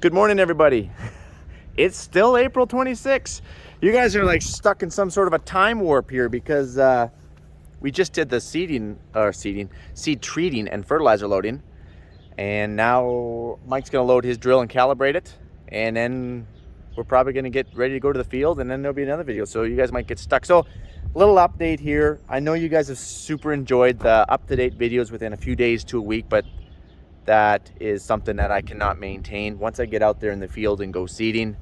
Good morning, everybody. It's still April 26th. You guys are like stuck in some sort of a time warp here because we just did the seed treating and fertilizer loading. And now Mike's gonna load his drill and calibrate it. And then we're probably gonna get ready to go to the field, and then there'll be another video. So you guys might get stuck. So a little update here. I know you guys have super enjoyed the up-to-date videos within a few days to a week, but that is something that I cannot maintain. Once I get out there in the field and go seeding,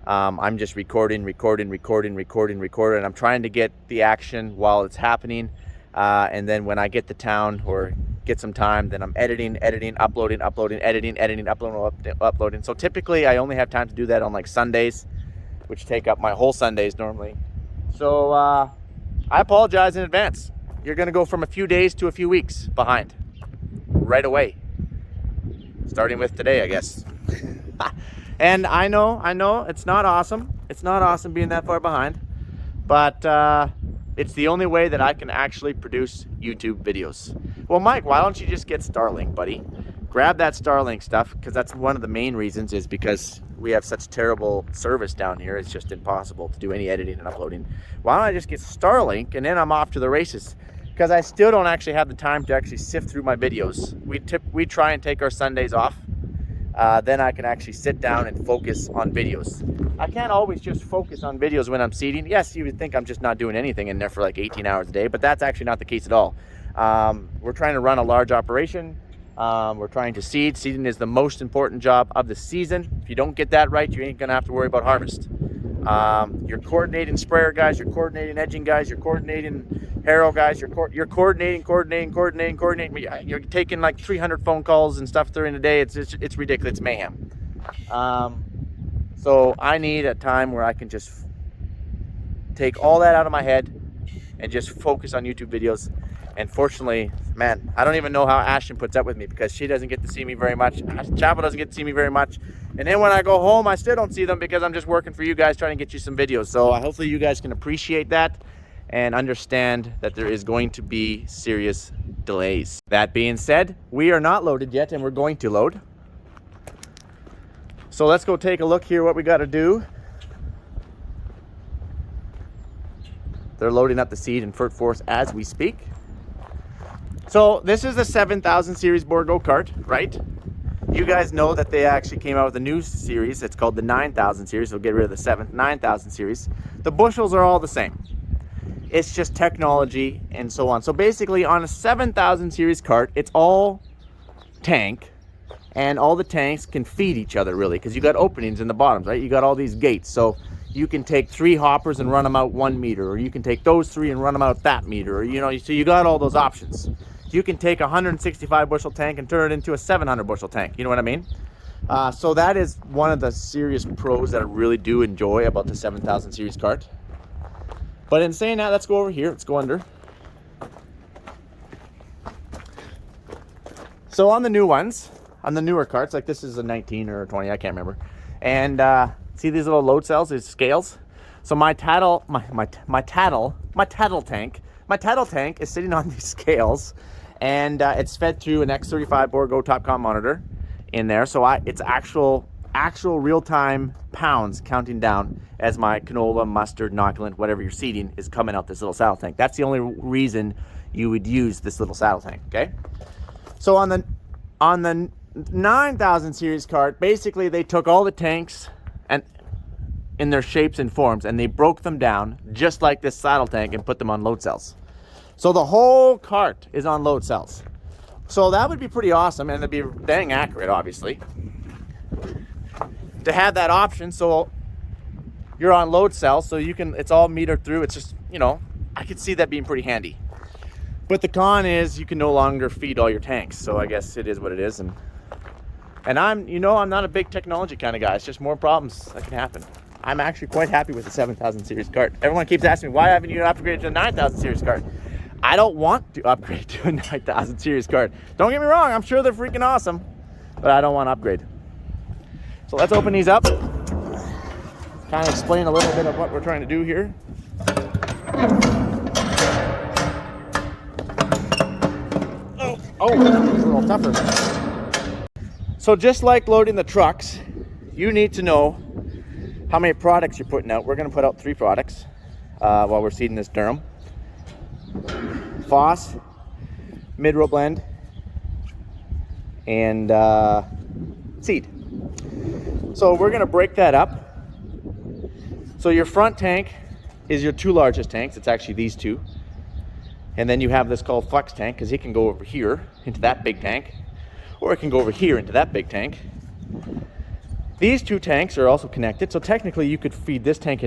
I'm just recording. I'm trying to get the action while it's happening. And then when I get to town or get some time, then I'm editing, uploading, editing, uploading. So typically I only have time to do that on like Sundays, which take up my whole Sundays normally. So I apologize in advance. You're gonna go from a few days to a few weeks behind right away. Starting with today, I guess. And I know, it's not awesome. It's not awesome being that far behind, but it's the only way that I can actually produce YouTube videos. Well, Mike, why don't you just get Starlink, buddy? Grab that Starlink stuff, because that's one of the main reasons, is because we have such terrible service down here. It's just impossible to do any editing and uploading. Why don't I just get Starlink, and then I'm off to the races? Because I still don't actually have the time to actually sift through my videos. We try and take our Sundays off. Then I can actually sit down and focus on videos. I can't always just focus on videos when I'm seeding. Yes, you would think I'm just not doing anything in there for like 18 hours a day, but that's actually not the case at all. We're trying to run a large operation. We're trying to seed. Seeding is the most important job of the season. If you don't get that right, you ain't gonna have to worry about harvest. You're coordinating sprayer guys, you're coordinating edging guys, you're coordinating harrow guys, you're coordinating. You're taking like 300 phone calls and stuff during the day. It's ridiculous. It's mayhem. So I need a time where I can just take all that out of my head and just focus on YouTube videos. And fortunately, man, I don't even know how Ashton puts up with me, because she doesn't get to see me very much. Chapel doesn't get to see me very much. And then when I go home, I still don't see them, because I'm just working for you guys, trying to get you some videos. So hopefully you guys can appreciate that and understand that there is going to be serious delays. That being said, we are not loaded yet, and we're going to load. So let's go take a look here what we got to do. They're loading up the seed and Fert Force as we speak. So this is the 7000 series Borgo cart, right? You guys know that they actually came out with a new series. It's called the 9000 series. We'll get rid of the 7th 9000 series. The bushels are all the same. It's just technology and so on. So basically on a 7000 series cart, it's all tank, and all the tanks can feed each other really, because you got openings in the bottoms, right? You got all these gates. So you can take 3 hoppers and run them out 1 meter, or you can take those 3 and run them out that meter, or so you got all those options. You can take a 165 bushel tank and turn it into a 700 bushel tank. You know what I mean? So that is one of the serious pros that I really do enjoy about the 7000 series cart. But in saying that, let's go over here. Let's go under. So on the new ones, on the newer carts, like this is a 19 or a 20, I can't remember. And see these little load cells, these scales? So my tattle tank is sitting on these scales, and it's fed through an X35 Borgo Topcon monitor in there. So it's actual real-time pounds counting down as my canola, mustard, inoculant, whatever you're seeding is coming out this little saddle tank. That's the only reason you would use this little saddle tank, okay? So on the 9000 series cart, basically they took all the tanks and in their shapes and forms, and they broke them down just like this saddle tank and put them on load cells. So the whole cart is on load cells. So that would be pretty awesome, and it'd be dang accurate, obviously, to have that option. So you're on load cells, so it's all metered through. It's just, I could see that being pretty handy. But the con is you can no longer feed all your tanks. So I guess it is what it is. And I'm not a big technology kind of guy. It's just more problems that can happen. I'm actually quite happy with the 7000 series cart. Everyone keeps asking me, why haven't you upgraded to the 9000 series cart? I don't want to upgrade to a 9000 series cart. Don't get me wrong, I'm sure they're freaking awesome, but I don't want to upgrade. So let's open these up. Kind of explain a little bit of what we're trying to do here. Oh, it's a little tougher. So just like loading the trucks, you need to know how many products you're putting out. We're going to put out 3 products while we're seeding this durum. Phos, mid-row blend, and seed. So we're going to break that up. So your front tank is your 2 largest tanks. It's actually these 2. And then you have this called flex tank, because it can go over here into that big tank, or it can go over here into that big tank. These 2 tanks are also connected, so technically you could feed this tank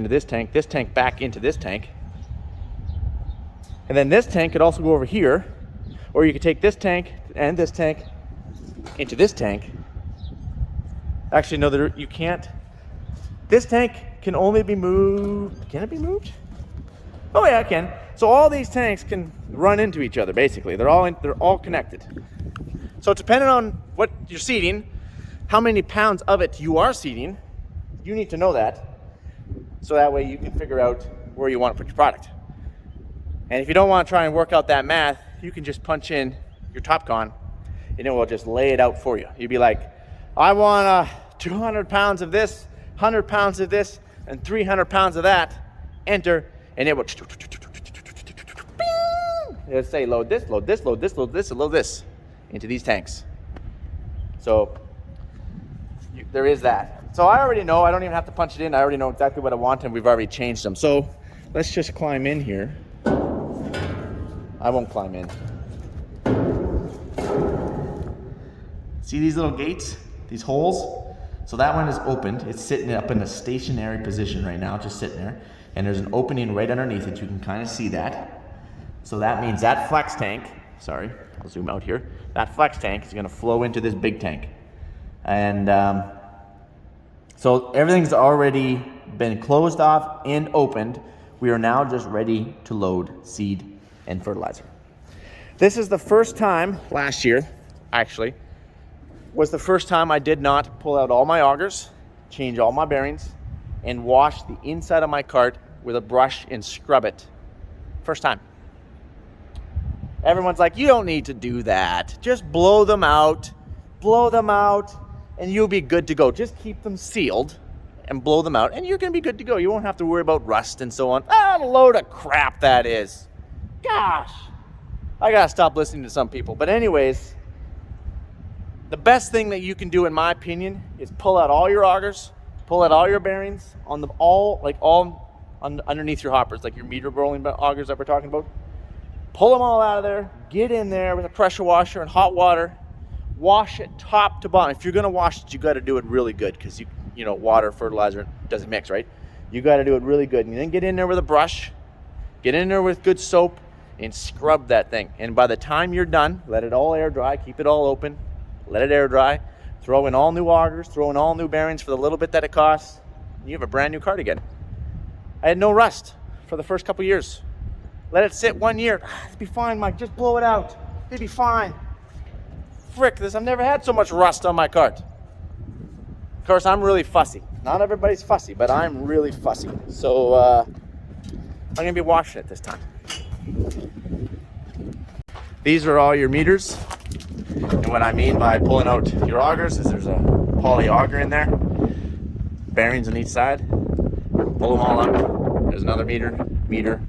back into this tank. And then this tank could also go over here, or you could take this tank and this tank into this tank. Actually, no, you can't. This tank can only be moved. Can it be moved? Oh yeah, it can. So all these tanks can run into each other, basically. They're all connected. So depending on what you're seeding, how many pounds of it you are seeding, you need to know that. So that way you can figure out where you want to put your product. And if you don't want to try and work out that math, you can just punch in your TopCon and it will just lay it out for you. You'd be like, I want 200 pounds of this, 100 pounds of this, and 300 pounds of that. Enter, and it will it'll say load this, load this, load this, load this, and load this into these tanks. So there is that. So I already know, I don't even have to punch it in. I already know exactly what I want, and we've already changed them. So let's just climb in here. I won't climb in. See these little gates, these holes? So that one is opened. It's sitting up in a stationary position right now, just sitting there. And there's an opening right underneath it. You can kind of see that. So that means that flex tank, sorry, I'll zoom out here. That flex tank is gonna flow into this big tank. And so everything's already been closed off and opened. We are now just ready to load seed and fertilizer. This is the first time, last year actually, was the first time I did not pull out all my augers, change all my bearings, and wash the inside of my cart with a brush and scrub it. First time. Everyone's like, you don't need to do that. Just blow them out, and you'll be good to go. Just keep them sealed and blow them out, and you're gonna be good to go. You won't have to worry about rust and so on. Ah, a load of crap that is. Gosh, I gotta stop listening to some people. But anyways, the best thing that you can do, in my opinion, is pull out all your augers, pull out all your bearings on the underneath your hoppers, like your meter rolling augers that we're talking about. Pull them all out of there, get in there with a pressure washer and hot water, wash it top to bottom. If you're gonna wash it, you gotta do it really good, because you know, water, fertilizer doesn't mix, right? You gotta do it really good. And then get in there with a brush, get in there with good soap, and scrub that thing. And by the time you're done, let it all air dry, keep it all open, let it air dry, throw in all new augers, throw in all new bearings for the little bit that it costs, and you have a brand new cart again. I had no rust for the first couple years. Let it sit 1 year. It'll be fine, Mike, just blow it out. It'll be fine. Frick this, I've never had so much rust on my cart. Of course, I'm really fussy. Not everybody's fussy, but I'm really fussy. So I'm gonna be washing it this time. These are all your meters. And what I mean by pulling out your augers is there's a poly auger in there, bearings on each side. Pull them all up. There's another meter.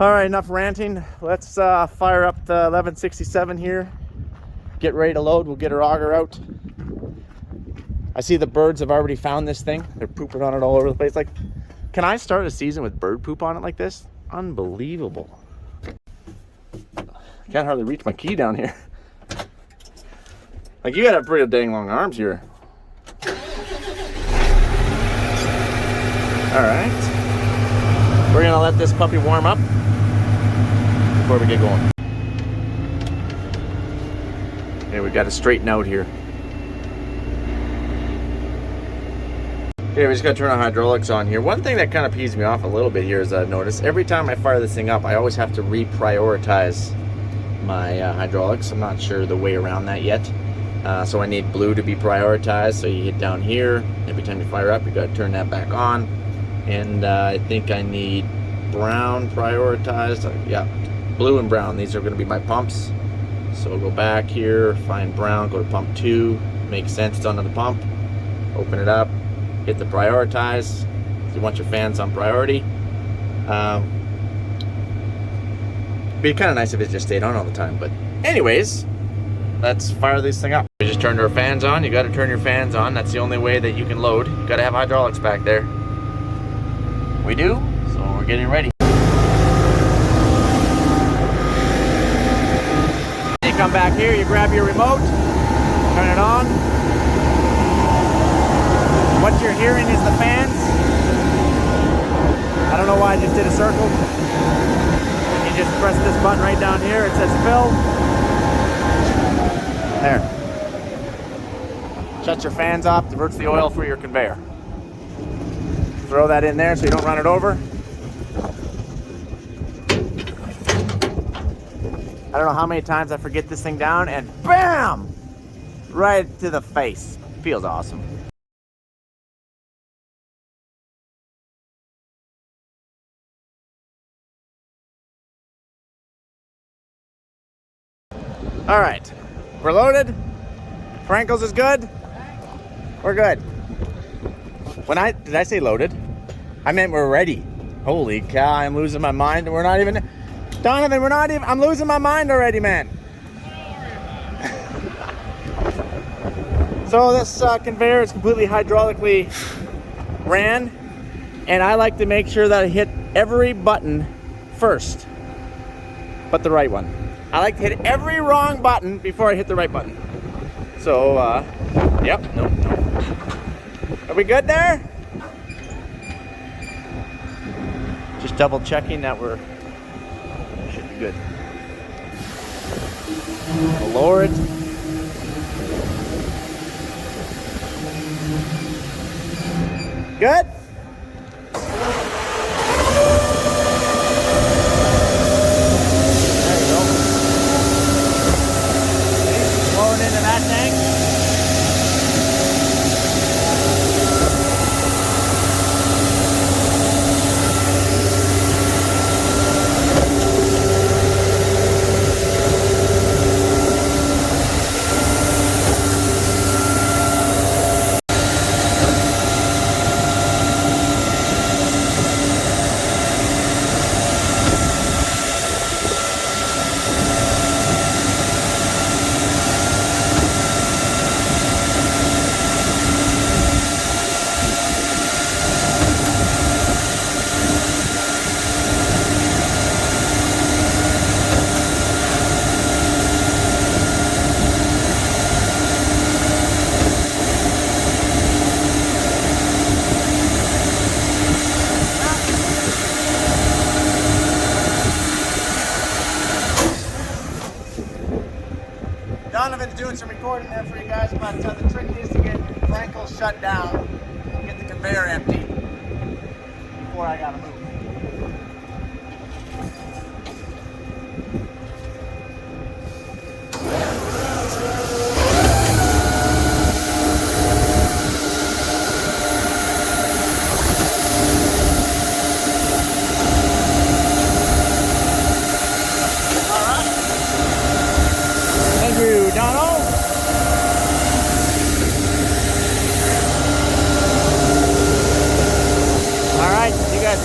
All right, enough ranting. Let's fire up the 1167 here. Get ready to load. We'll get our auger out. I see the birds have already found this thing. They're pooping on it all over the place. Like, can I start a season with bird poop on it like this? Unbelievable. I can't hardly reach my key down here. Like, you gotta have pretty dang long arms here. All right. We're gonna let this puppy warm up before we get going. Okay, we got to straighten out here. Okay, we just got to turn our hydraulics on here. One thing that kind of pees me off a little bit here is I've noticed every time I fire this thing up, I always have to reprioritize my hydraulics. I'm not sure the way around that yet. So I need blue to be prioritized. So you hit down here. Every time you fire up, you got to turn that back on. And I think I need brown prioritized. Yeah, blue and brown. These are going to be my pumps. So go back here, find brown, go to pump 2. Makes sense, it's under the pump. Open it up, hit the prioritize. You want your fans on priority. Be kind of nice if it just stayed on all the time, but anyways, let's fire this thing up. We just turned our fans on. You got to turn your fans on. That's the only way that you can load. You got to have hydraulics back there. We do, so we're getting ready. You come back here, you grab your remote, turn it on. What you're hearing is the fans. I don't know why I just did a circle. You just press this button right down here. It says fill. There. Shuts your fans off, diverts the oil for your conveyor. Throw that in there so you don't run it over. I don't know how many times I forget this thing down and BAM! Right to the face. Feels awesome. All right, we're loaded. Frankels is good. We're good. Did I say loaded? I meant we're ready. Holy cow, I'm losing my mind. We're not even, Donovan, I'm losing my mind already, man. So this conveyor is completely hydraulically ran, and I like to make sure that I hit every button first, but the right one. I like to hit every wrong button before I hit the right button. So, yep, nope. Are we good there? Just double checking that should be good. I'll lower it. Good? Into that tank. Donovan's doing some recording there for you guys, but the trick is to get Frankels shut down and get the conveyor empty before I gotta move.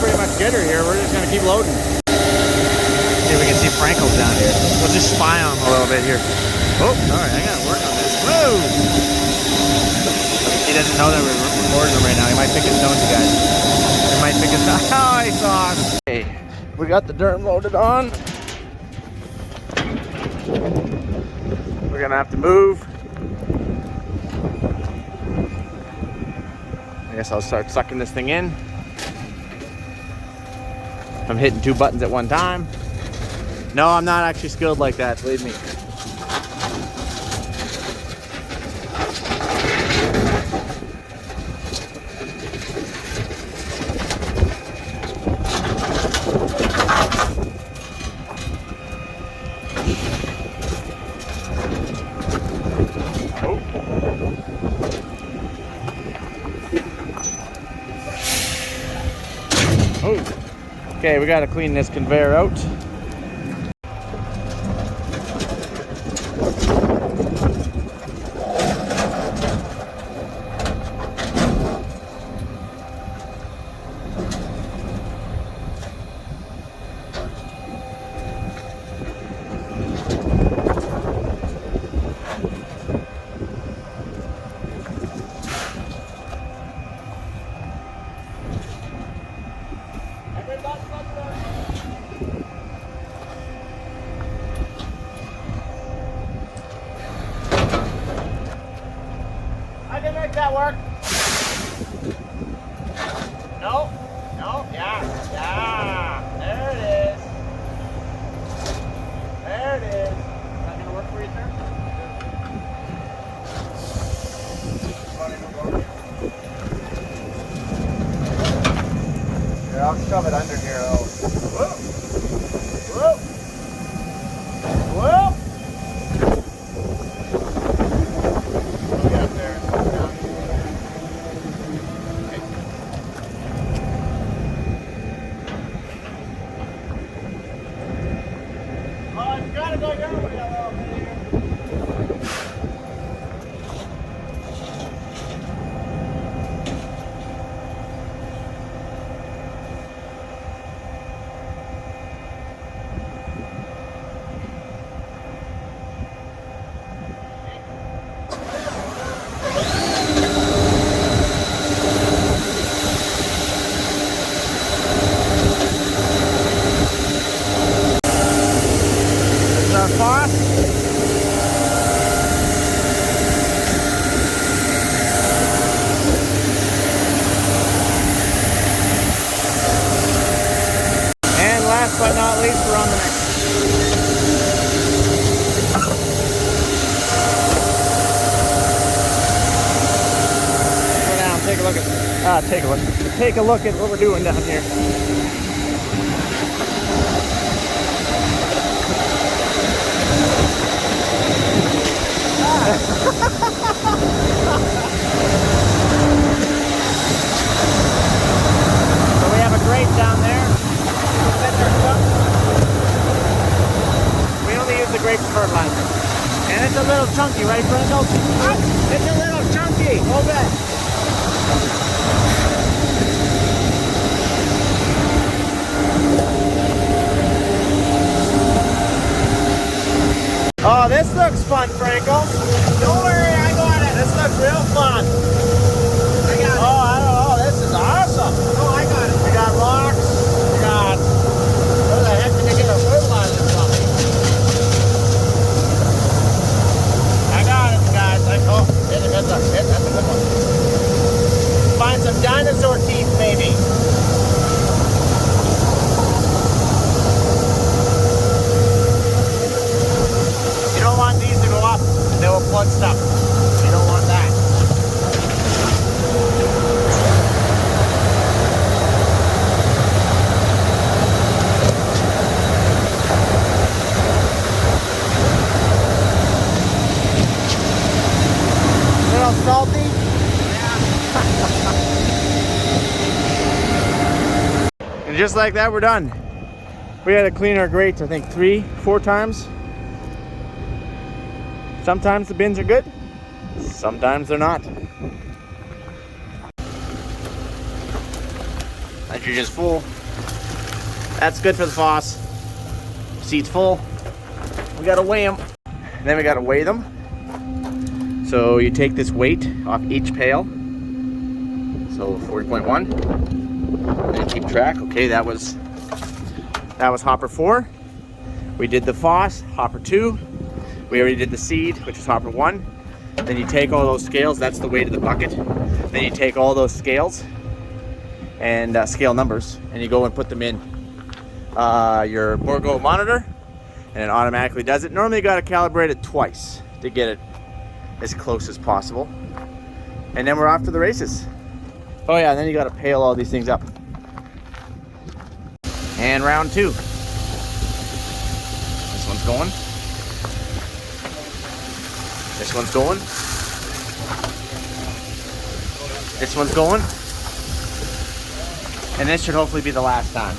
Pretty much get her here. We're just gonna keep loading. See if we can see Frankels down here. We'll just spy on him a little bit here. Oh, all right, I gotta work on this. Whoa! He doesn't know that we're recording him right now. He might pick his nose, you guys. He might pick his nose. Oh, he saw us. Okay, we got the dirt loaded on. We're gonna have to move. I guess I'll start sucking this thing in. I'm hitting 2 buttons at one time. No, I'm not actually skilled like that, believe me. Oh. Okay, we gotta clean this conveyor out. that work? No. No. Yeah. Yeah. There it is. There it is. Is that gonna work for you, sir? Here, I'll shove it under here. Whoa. Whoa. Whoa. Get up there. Okay. Oh, you gotta go your way a little bit here. Our faucet. And last but not least, we're on the next. Go down, take a look at take a look at what we're doing down here. So we have a grate down there. We only use the grate for fertilizer. And it's a little chunky, right, Brindle? It's a little chunky. Hold that. Oh, this looks fun, Franco. Don't worry, I got it. This looks real fun. I got it. Oh, I don't know. This is awesome. Oh, I got it. We got rocks. We got... Where the heck did you get a fertilizer from? I got it, guys. Oh, that's a good one. Find some dinosaur teeth, maybe. You don't want these to go up. They will plug stuff. You don't want that. A little salty? Yeah. And just like that, we're done. We had to clean our grates, I think 3-4 times. Sometimes the bins are good, sometimes they're not. Nitrogen's full. That's good for the FOSS. Seat's full. We gotta weigh them. Then we gotta weigh them. So you take this weight off each pail. So 40.1. And keep track. Okay, that was hopper 4. We did the FOSS, hopper 2. We already did the seed, which is hopper 1. Then you take all those scales, that's the weight of the bucket. Then you take all those scales and scale numbers, and you go and put them in your Borgo monitor, and it automatically does it. Normally you gotta calibrate it twice to get it as close as possible. And then we're off to the races. Oh yeah, and then you gotta pail all these things up. And round 2. This one's going. This one's going. This one's going. And this should hopefully be the last time.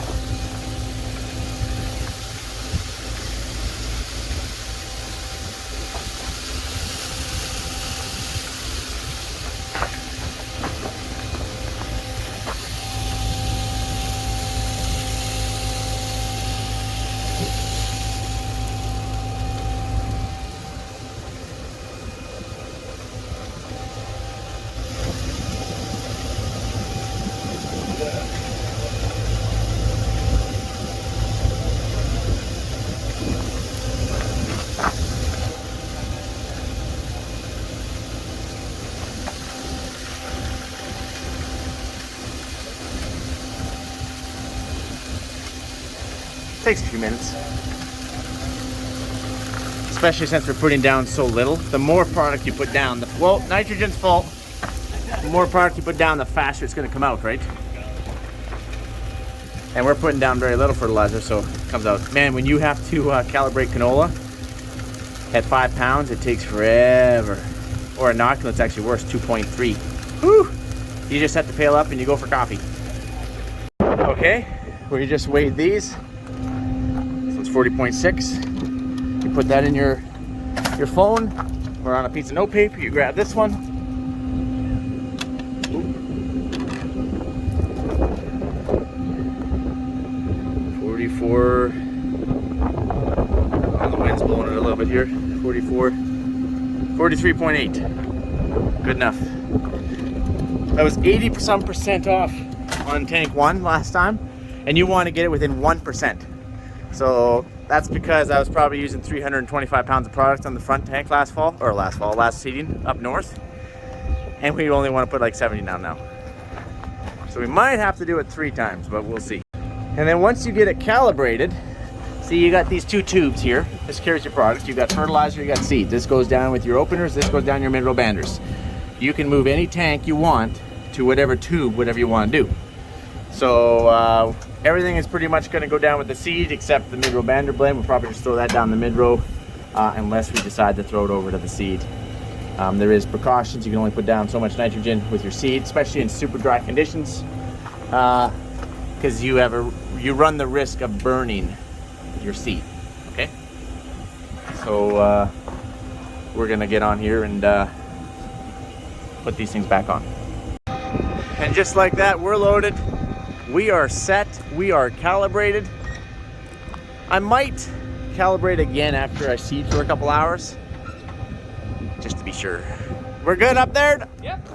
Takes a few minutes. Especially since we're putting down so little. The more product you put down, well, nitrogen's full. The more product you put down, the faster it's going to come out, right? And we're putting down very little fertilizer, so it comes out. Man, when you have to calibrate canola at 5 pounds, it takes forever. Or inoculant, it's actually worse, 2.3. Whew! You just set the pail up and you go for coffee. Okay, we just weighed these. So it's 40.6. You put that in your phone or on a piece of note paper. You grab this one. 44. Oh, the wind's blowing it a little bit here. 44. 43.8. Good enough. That was 80% off on tank 1 last time, and you want to get it within 1%. So that's because I was probably using 325 pounds of product on the front tank last seeding up north, and we only want to put like 70 down now. So we might have to do it 3 times, but we'll see. And then once you get it calibrated, see, you got these 2 tubes here. This carries your product. You got fertilizer, you got seed. This goes down with your openers, this goes down your mineral banders. You can move any tank you want to whatever tube, whatever you want to do. So everything is pretty much going to go down with the seed except the mid-row bander blend. We'll probably just throw that down the mid-row unless we decide to throw it over to the seed. There is precautions. You can only put down so much nitrogen with your seed, especially in super dry conditions, because you run the risk of burning your seed. Okay, so we're gonna get on here and put these things back on. And just like that, we're loaded. We are set. We are calibrated. I might calibrate again after I seed for a couple hours, just to be sure. We're good up there? Yep.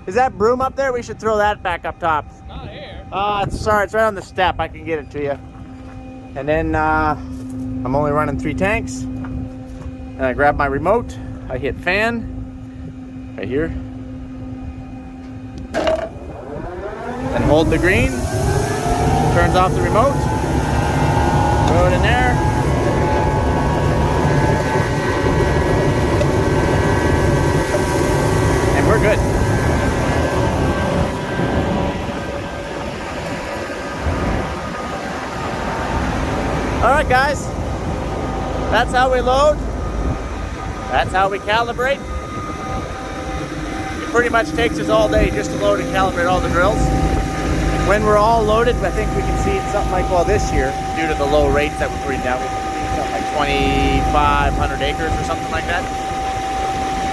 Is that broom up there? We should throw that back up top. It's not here. Sorry, it's right on the step. I can get it to you. And then I'm only running 3 tanks. And I grab my remote. I hit fan right here. And hold the green. Turns off the remote. Throw it in there. And we're good. All right, guys. That's how we load. That's how we calibrate. It pretty much takes us all day just to load and calibrate all the drills. When we're all loaded, I think we can see something like, well, this year, due to the low rates that we're putting down, we can see something like 2,500 acres or something like that.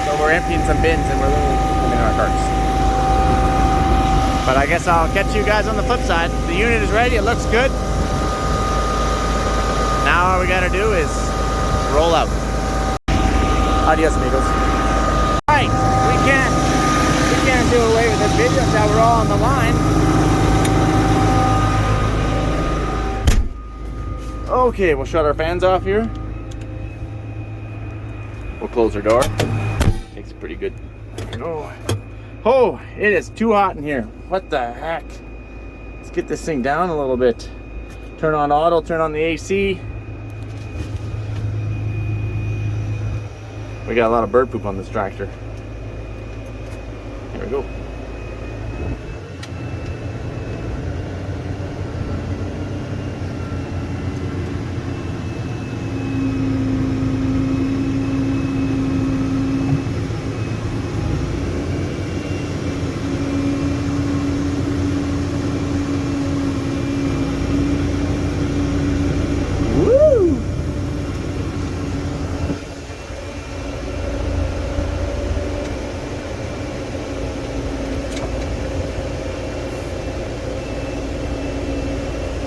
So we're emptying some bins and we're literally putting them in our carts. But I guess I'll catch you guys on the flip side. The unit is ready, it looks good. Now all we gotta do is roll out. Adios, amigos. All right, we can't do away with this video until we're all on the line. Okay, we'll shut our fans off here. We'll close our door. Takes pretty good. Oh, it is too hot in here. What the heck? Let's get this thing down a little bit. Turn on auto, turn on the AC. We got a lot of bird poop on this tractor. Here we go.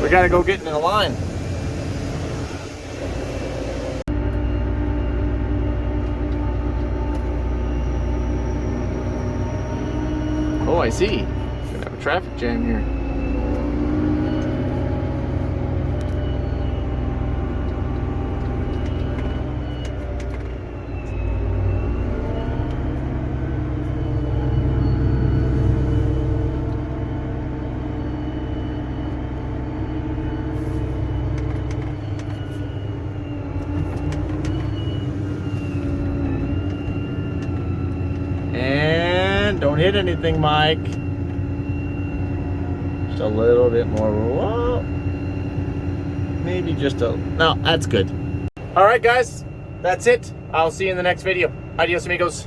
We gotta go get in the line. Oh, I see. Gonna have a traffic jam here. Don't hit anything, Mike. Just a little bit more. Whoa. Maybe just a... No, that's good. All right, guys. That's it. I'll see you in the next video. Adios, amigos.